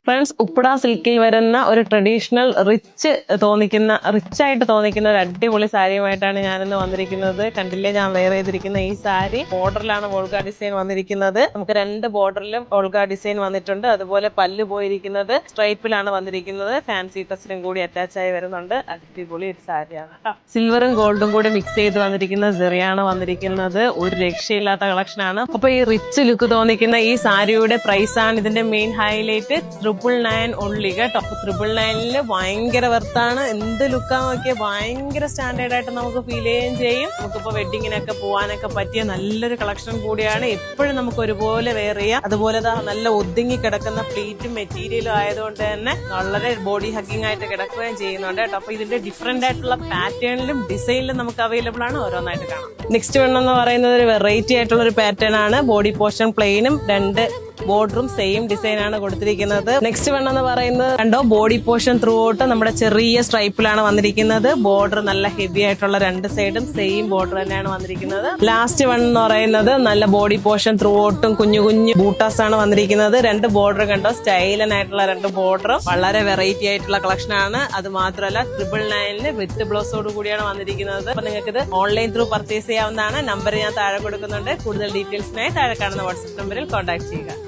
Friends, Uppada സിൽക്കിൽ വരുന്ന ഒരു ട്രഡീഷണൽ റിച്ചായിട്ട് തോന്നിക്കുന്ന ഒരു അടിപൊളി സാരിയുമായിട്ടാണ് ഞാനിന്ന് വന്നിരിക്കുന്നത്. കണ്ടില്ലേ, ഞാൻ വെയർ ചെയ്തിരിക്കുന്ന ഈ സാരി ബോർഡറിലാണ് വോൾഗ ഡിസൈൻ വന്നിരിക്കുന്നത്. നമുക്ക് 2 ബോർഡറിലും വോൾഗ ഡിസൈൻ വന്നിട്ടുണ്ട്. അതുപോലെ പല്ല് പോയിരിക്കുന്നത് സ്ട്രൈപ്പിലാണ് വന്നിരിക്കുന്നത്. ഫാൻസി ടച്ചിലും കൂടി അറ്റാച്ച് ആയി വരുന്നുണ്ട്. അടിപൊളി ഒരു സാരിയാണ്. സിൽവറും ഗോൾഡും കൂടി മിക്സ് ചെയ്ത് വന്നിരിക്കുന്ന സെറിയാണ് വന്നിരിക്കുന്നത്. ഒരു രക്ഷയില്ലാത്ത കളക്ഷൻ ആണ്. അപ്പൊ ഈ റിച്ച് ലുക്ക് തോന്നിക്കുന്ന ഈ സാരിയുടെ പ്രൈസ് ആണ് ഇതിന്റെ മെയിൻ ഹൈലൈറ്റ്. 999 only കേട്ടോ. 999 ഭയങ്കര വെർത്താണ്. എന്ത് ലുക്കാ നോക്കിയാൽ ഭയങ്കര സ്റ്റാൻഡേർഡ് ആയിട്ട് നമുക്ക് ഫീൽ ചെയ്യുകയും ചെയ്യും. നമുക്കിപ്പോ വെഡിങ്ങിനൊക്കെ പോകാനൊക്കെ പറ്റിയ നല്ലൊരു കളക്ഷൻ കൂടിയാണ്. എപ്പോഴും നമുക്ക് ഒരുപോലെ വെയർ ചെയ്യാം. അതുപോലെ നല്ല ഒതുങ്ങി കിടക്കുന്ന പ്ലീറ്റും മെറ്റീരിയലും ആയതുകൊണ്ട് തന്നെ വളരെ ബോഡി ഹഗ്ഗിംഗ് ആയിട്ട് കിടക്കുകയും ചെയ്യുന്നുണ്ട് കേട്ടോ. അപ്പൊ ഇതിന്റെ ഡിഫറെന്റ് ആയിട്ടുള്ള പാറ്റേണിലും ഡിസൈനിലും നമുക്ക് അവൈലബിൾ ആണ്. ഓരോന്നായിട്ട് കാണാം. നെക്സ്റ്റ് വൺ എന്ന് പറയുന്നത് ഒരു വെറൈറ്റി ആയിട്ടുള്ള ഒരു പാറ്റേൺ ആണ്. ബോഡി പോർഷൻ പ്ലെയിനും 2 ബോർഡറും സെയിം ഡിസൈൻ ആണ് കൊടുത്തിരിക്കുന്നത്. നെക്സ്റ്റ് വൺ എന്ന് പറയുന്നത് കണ്ടോ, ബോഡി പോർഷൻ ത്രൂ ഔട്ട് നമ്മുടെ ചെറിയ സ്ട്രൈപ്പിലാണ് വന്നിരിക്കുന്നത്. ബോർഡർ നല്ല ഹെവി ആയിട്ടുള്ള 2 സൈഡും സെയിം ബോർഡർ തന്നെയാണ് വന്നിരിക്കുന്നത്. ലാസ്റ്റ് വൺ എന്ന് പറയുന്നത് നല്ല ബോഡി പോർഷൻ ത്രൂ ഔട്ടും കുഞ്ഞു കുഞ്ഞു ബൂട്ടാസ് ആണ് വന്നിരിക്കുന്നത്. 2 ബോർഡർ കണ്ടോ, സ്റ്റൈലൻ ആയിട്ടുള്ള 2 ബോർഡറും വളരെ വെറൈറ്റി ആയിട്ടുള്ള കളക്ഷൻ ആണ്. അത് മാത്രമല്ല 999 വിത്ത് ബ്ലൗസോട് കൂടിയാണ് വന്നിരിക്കുന്നത്. അപ്പൊ നിങ്ങൾക്ക് ഇത് ഓൺലൈൻ ത്രൂ പർച്ചേസ് ചെയ്യാവുന്നതാണ്. നമ്പർ ഞാൻ താഴെ കൊടുക്കുന്നുണ്ട്. കൂടുതൽ ഡീറ്റെയിൽസിനായി താഴെ കാണുന്ന വാട്സ്ആപ്പ് നമ്പറിൽ കോൺടാക്ട് ചെയ്യുക.